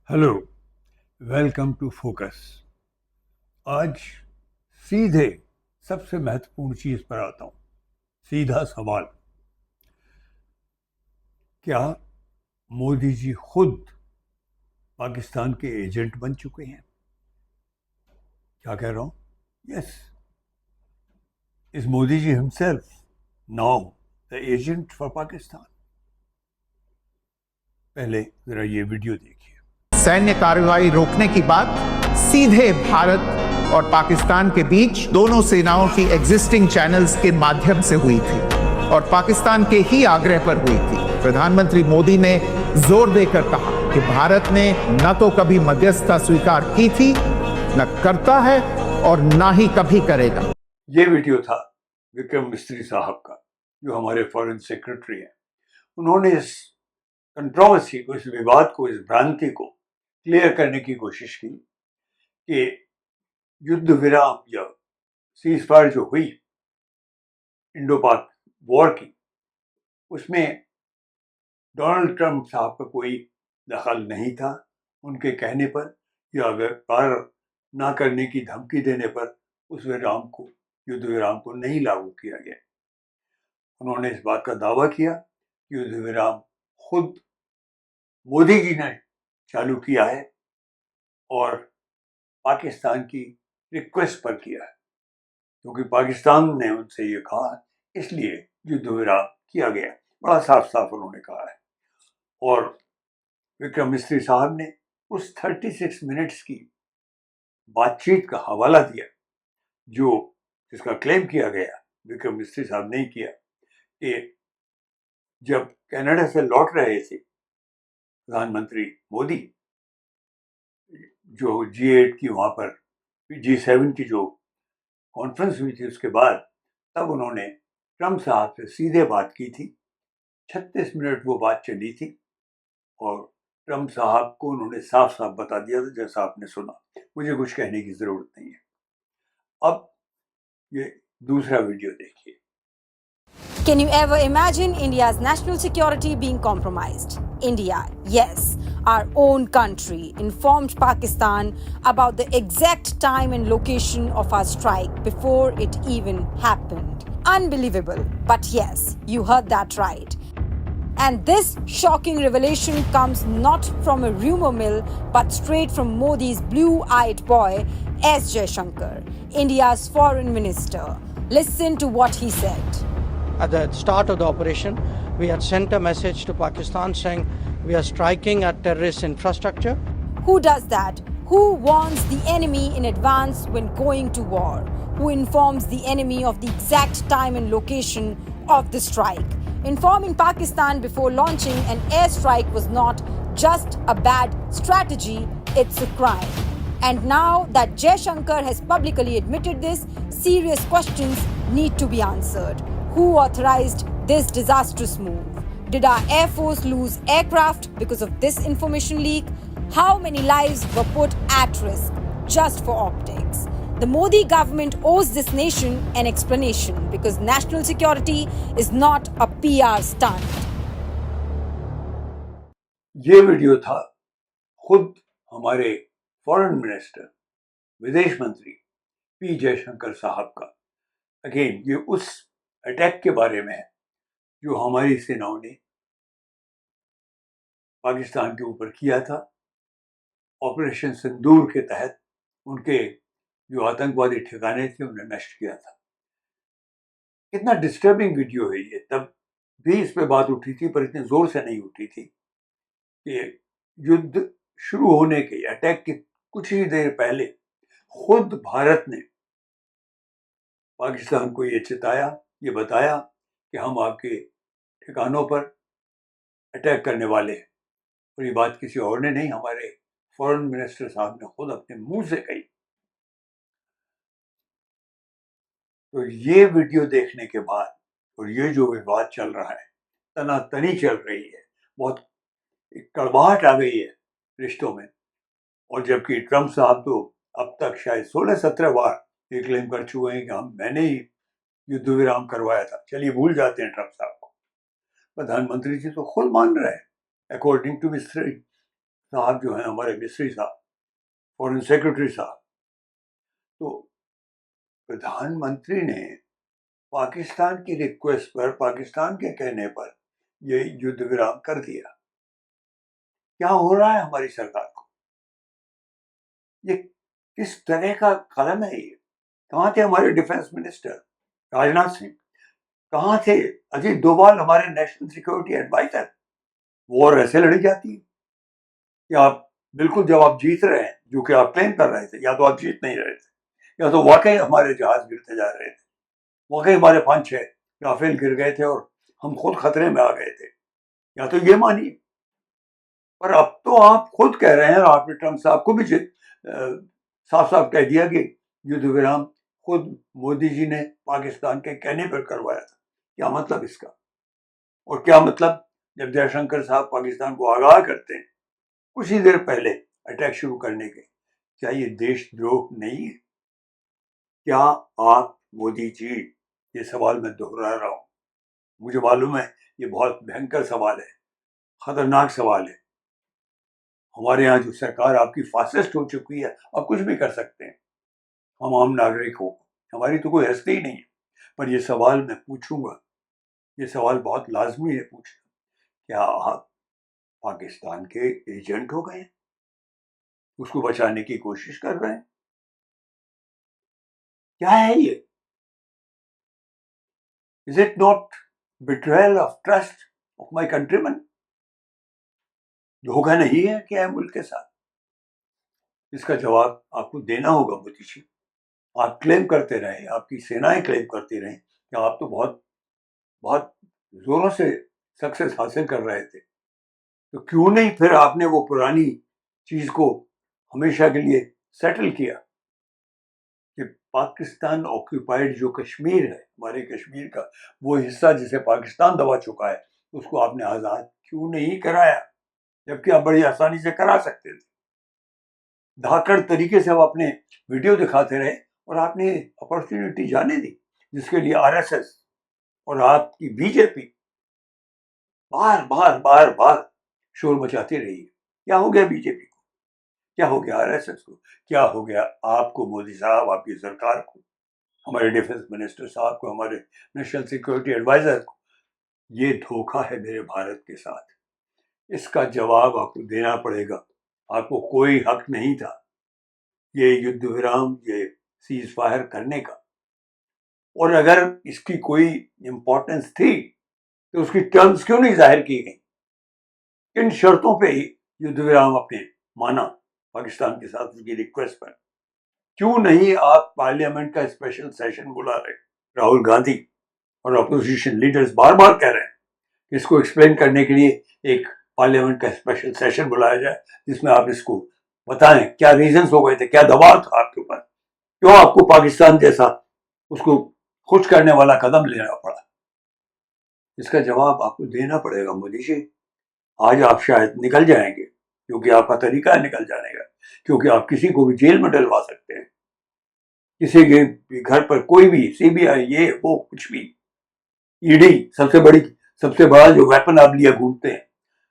Hello, welcome to focus. आज सीधे सबसे महत्वपूर्ण चीज पर आता हूं। सीधा सवाल, क्या मोदी जी खुद पाकिस्तान के एजेंट बन चुके हैं? क्या कह रहा हूं? Yes, is Modi ji himself now the agent for Pakistan? पहले जरा ये वीडियो देखिए। सैन्य कार्रवाई रोकने की बात सीधे भारत और पाकिस्तान के बीच दोनों सेनाओं की एग्जिस्टिंग चैनल्स के माध्यम से हुई थी और पाकिस्तान के ही आग्रह पर हुई थी। प्रधानमंत्री मोदी ने जोर देकर कहा कि भारत ने न तो कभी मध्यस्थता स्वीकार की थी, न करता है और न ही कभी करेगा। ये वीडियो था विक्रम मिस्त्री साहब का, जो हमारे फॉरेन सेक्रेटरी हैं। उन्होंने इस कंट्रोवर्सी को, इस विवाद को, इस भ्रांति को क्लियर करने की कोशिश की कि युद्ध विराम या सीजफायर जो हुई इंडो पाक वॉर की, उसमें डोनाल्ड ट्रंप साहब का कोई दखल नहीं था। उनके कहने पर या व्यापार ना करने की धमकी देने पर उस युद्ध विराम को नहीं लागू किया गया। उन्होंने इस बात का दावा किया कि युद्ध विराम खुद मोदी जी ने चालू किया है और पाकिस्तान की रिक्वेस्ट पर किया है, क्योंकि पाकिस्तान ने उनसे ये कहा, इसलिए युद्ध विराम किया गया। बड़ा साफ साफ उन्होंने कहा है। और विक्रम मिस्त्री साहब ने उस 36 मिनट्स की बातचीत का हवाला दिया जिसका क्लेम किया गया, विक्रम मिस्त्री साहब ने किया, कि जब कनाडा से लौट रहे थे प्रधानमंत्री मोदी, जो G8 की वहां पर G7 की जो कॉन्फ्रेंस हुई थी, उसके बाद तब उन्होंने ट्रंप साहब से सीधे बात की थी। 36 मिनट वो बात चली थी और ट्रंप साहब को उन्होंने साफ साफ बता दिया था, जैसा आपने सुना। मुझे कुछ कहने की जरूरत नहीं है। अब ये दूसरा वीडियो देखिए। Can you ever imagine India's national security being compromised? India, yes, our own country, informed Pakistan about the exact time and location of our strike before it even happened. Unbelievable, but yes, you heard that right. And this shocking revelation comes not from a rumor mill, but straight from Modi's blue-eyed boy, S. Jaishankar, India's foreign minister. Listen to what he said. At the start of the operation, we had sent a message to Pakistan saying we are striking at terrorist infrastructure. Who does that? Who warns the enemy in advance when going to war? Who informs the enemy of the exact time and location of the strike? Informing Pakistan before launching an airstrike was not just a bad strategy, it's a crime. And now that Jaishankar has publicly admitted this, serious questions need to be answered. Who authorized this disastrous move? Did our Air Force lose aircraft because of this information leak? How many lives were put at risk just for optics? The Modi government owes this nation an explanation because national security is not a PR stunt. ये video था खुद हमारे foreign minister, विदेश मंत्री P Jaishankar साहब का। Again, ये उस अटैक के बारे में है जो हमारी सेनाओं ने पाकिस्तान के ऊपर किया था। ऑपरेशन सिंदूर के तहत उनके जो आतंकवादी ठिकाने थे उन्हें नष्ट किया था। कितना डिस्टर्बिंग वीडियो है ये। तब भी इस पे बात उठी थी, पर इतने जोर से नहीं उठी थी कि युद्ध शुरू होने के, अटैक के कुछ ही देर पहले खुद भारत ने पाकिस्तान को ये चिताया, ये बताया कि हम आपके ठिकानों पर अटैक करने वाले हैं। और ये बात किसी और ने नहीं, हमारे फॉरेन मिनिस्टर साहब ने खुद अपने मुंह से कही। तो ये वीडियो देखने के बाद और ये जो विवाद चल रहा है, तनातनी चल रही है, बहुत कड़वाहट आ गई है रिश्तों में। और जबकि ट्रंप साहब तो अब तक शायद 16-17 बार ये क्लेम कर चुके हैं कि मैंने ही युद्ध विराम करवाया था। चलिए, भूल जाते हैं ट्रंप साहब को। प्रधानमंत्री जी तो खुद मान रहे हैं, अकॉर्डिंग टू मिस्टर साहब जो हैं हमारे मिस्री साहब, फॉरेन सेक्रेटरी साहब, तो प्रधानमंत्री ने पाकिस्तान की रिक्वेस्ट पर, पाकिस्तान के कहने पर ये युद्ध विराम कर दिया। क्या हो रहा है हमारी सरकार को? ये किस तरह का कदम है ये? कहाँ थे हमारे डिफेंस मिनिस्टर राजनाथ सिंह? कहाँ थे अजीत डोभाल, हमारे नेशनल सिक्योरिटी एडवाइजर? वॉर ऐसे लड़ी जाती है कि आप बिल्कुल जब आप जीत रहे हैं, जो कि आप क्लेम कर रहे थे, या तो आप जीत नहीं रहे थे, या तो वाकई हमारे जहाज गिरते जा रहे थे, वाकई हमारे 5-6 राफेल गिर गए थे और हम खुद खतरे में आ गए थे, या तो ये मानिए। पर अब तो आप खुद कह रहे हैं, और आपने ट्रंप साहब को भी साफ साफ कह दिया कि युद्ध विराम खुद मोदी जी ने पाकिस्तान के कहने पर करवाया था। क्या मतलब इसका? और क्या मतलब जब जयशंकर साहब पाकिस्तान को आगाह करते हैं कुछ ही देर पहले अटैक शुरू करने के, क्या ये देशद्रोह नहीं है? क्या आप मोदी जी, ये सवाल मैं दोहरा रहा हूं, मुझे मालूम है ये बहुत भयंकर सवाल है, खतरनाक सवाल है। हमारे यहाँ जो सरकार आपकी फासिस्ट हो चुकी है, आप कुछ भी कर सकते हैं, हम आम नागरिक हो, हमारी तो कोई हस्ती ही नहीं है। पर ये सवाल मैं पूछूंगा, ये सवाल बहुत लाजमी है पूछना, क्या आप पाकिस्तान के एजेंट हो गए? उसको बचाने की कोशिश कर रहे हैं? क्या है ये? Is it not betrayal of trust of my countryman? धोखा नहीं है क्या है मुल्क के साथ? इसका जवाब आपको देना होगा मोदी जी। आप क्लेम करते रहे, आपकी सेनाएं क्लेम करती रही कि आप तो बहुत बहुत जोरों से सक्सेस हासिल कर रहे थे, तो क्यों नहीं फिर आपने वो पुरानी चीज को हमेशा के लिए सेटल किया कि पाकिस्तान ऑक्यूपाइड जो कश्मीर है, हमारे कश्मीर का वो हिस्सा जिसे पाकिस्तान दबा चुका है, उसको आपने आजाद क्यों नहीं कराया? जबकि आप बड़ी आसानी से करा सकते थे। धाकड़ तरीके से आप अपने वीडियो दिखाते रहे और आपने अपॉर्चुनिटी जाने दी, जिसके लिए आरएसएस और आपकी बीजेपी बार बार बार बार शोर मचाती रही है। क्या हो गया बीजेपी को? क्या हो गया आरएसएस को? क्या हो गया आपको मोदी साहब, आपकी सरकार को, हमारे डिफेंस मिनिस्टर साहब को, हमारे नेशनल सिक्योरिटी एडवाइजर को? ये धोखा है मेरे भारत के साथ। इसका जवाब आपको देना पड़ेगा। आपको कोई हक नहीं था ये युद्ध विराम, ये सीज फायर करने का। और अगर इसकी कोई इंपॉर्टेंस थी तो उसकी टर्म्स क्यों नहीं जाहिर की गई? किन शर्तों पे ही युद्ध विराम आपने माना पाकिस्तान के साथ उसकी रिक्वेस्ट पर? क्यों नहीं आप पार्लियामेंट का स्पेशल सेशन बुला रहे? राहुल गांधी और अपोजिशन लीडर्स बार बार कह रहे हैं कि इसको एक्सप्लेन करने के लिए एक पार्लियामेंट का स्पेशल सेशन बुलाया जाए, जिसमें आप इसको बताएं क्या रीजंस हो गए थे, क्या दबाव था आपके ऊपर, क्यों आपको पाकिस्तान जैसा उसको खुश करने वाला कदम लेना पड़ा? इसका जवाब आपको देना पड़ेगा मोदी जी। आज आप शायद निकल जाएंगे, क्योंकि आपका तरीका है निकल जाने का, क्योंकि आप किसी को भी जेल में डलवा सकते हैं, किसी के भी घर पर कोई भी सीबीआई, ये वो कुछ भी, ईडी, सबसे बड़ा जो वेपन आप लिए घूमते हैं।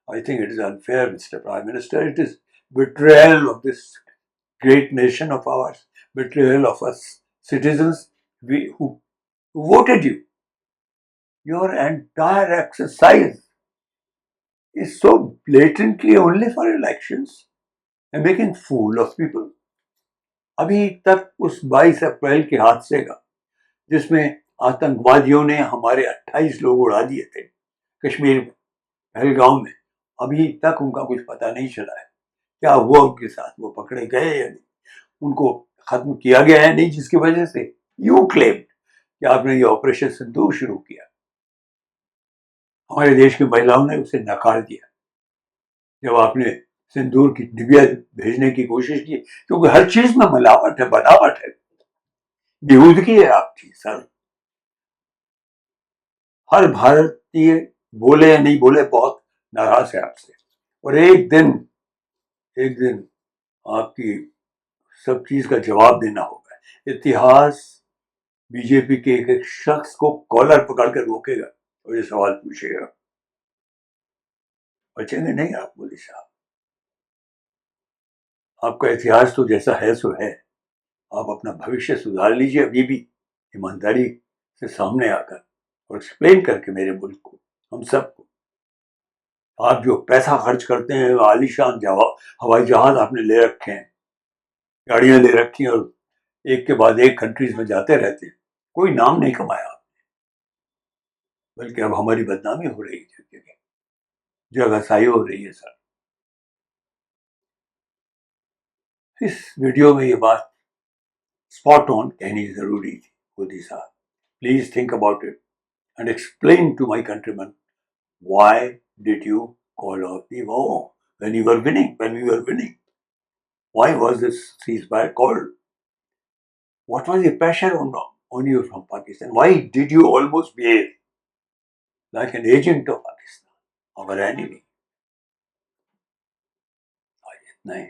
I think it is unfair, Mr. Prime Minister. It is betrayal of this great nation of ours, betrayal of us citizens who voted you. Your entire exercise is so blatantly only for elections and making fool of people. अभी तक उस 22 अप्रैल के हादसे का, जिसमें आतंकवादियों ने हमारे 28 लोग उड़ा दिए थे कश्मीर में, पहलगाम में, अभी तक उनका कुछ पता नहीं चला है। क्या हुआ उनके साथ? वो पकड़े गए या नहीं? उनको खत्म किया गया है नहीं, जिसकी वजह से यू क्लेम कि आपने ये ऑपरेशन सिंदूर शुरू किया। हमारे देश की महिलाओं ने उसे नकार दिया जब आपने सिंदूर की डिबिया भेजने की कोशिश की, क्योंकि हर चीज में मिलावट है, बनावट है, बेहूदगी है आपकी सर। हर भारतीय, बोले या नहीं बोले, बहुत नाराज है आपसे। और एक दिन आपकी सब चीज का जवाब देना होगा। इतिहास बीजेपी के एक शख्स को कॉलर पकड़कर रोकेगा और ये सवाल पूछेगा, बचेंगे नहीं आप मोदी साहब। आपका इतिहास तो जैसा है सो है, आप अपना भविष्य सुधार लीजिए अभी भी ईमानदारी से सामने आकर और एक्सप्लेन करके मेरे मुल्क को, हम सबको। आप जो पैसा खर्च करते हैं, आलीशान हवाई जहाज आपने ले रखे हैं, गाड़ियां ले रखी हैं और एक के बाद एक कंट्रीज में जाते रहते हैं, कोई नाम नहीं कमाया आपने, बल्कि अब हमारी बदनामी हो रही है, जगहसाई हो रही है सर। इस वीडियो में ये बात स्पॉट ऑन कहनी जरूरी थी मोदी साहब। Please think about it and explain to my countrymen, why did you call off the war when you were winning, when we were winning? Why was this ceasefire called? What was the pressure on you from Pakistan? Why did you almost behave like an agent of Pakistan, our enemy? आज इतना ही।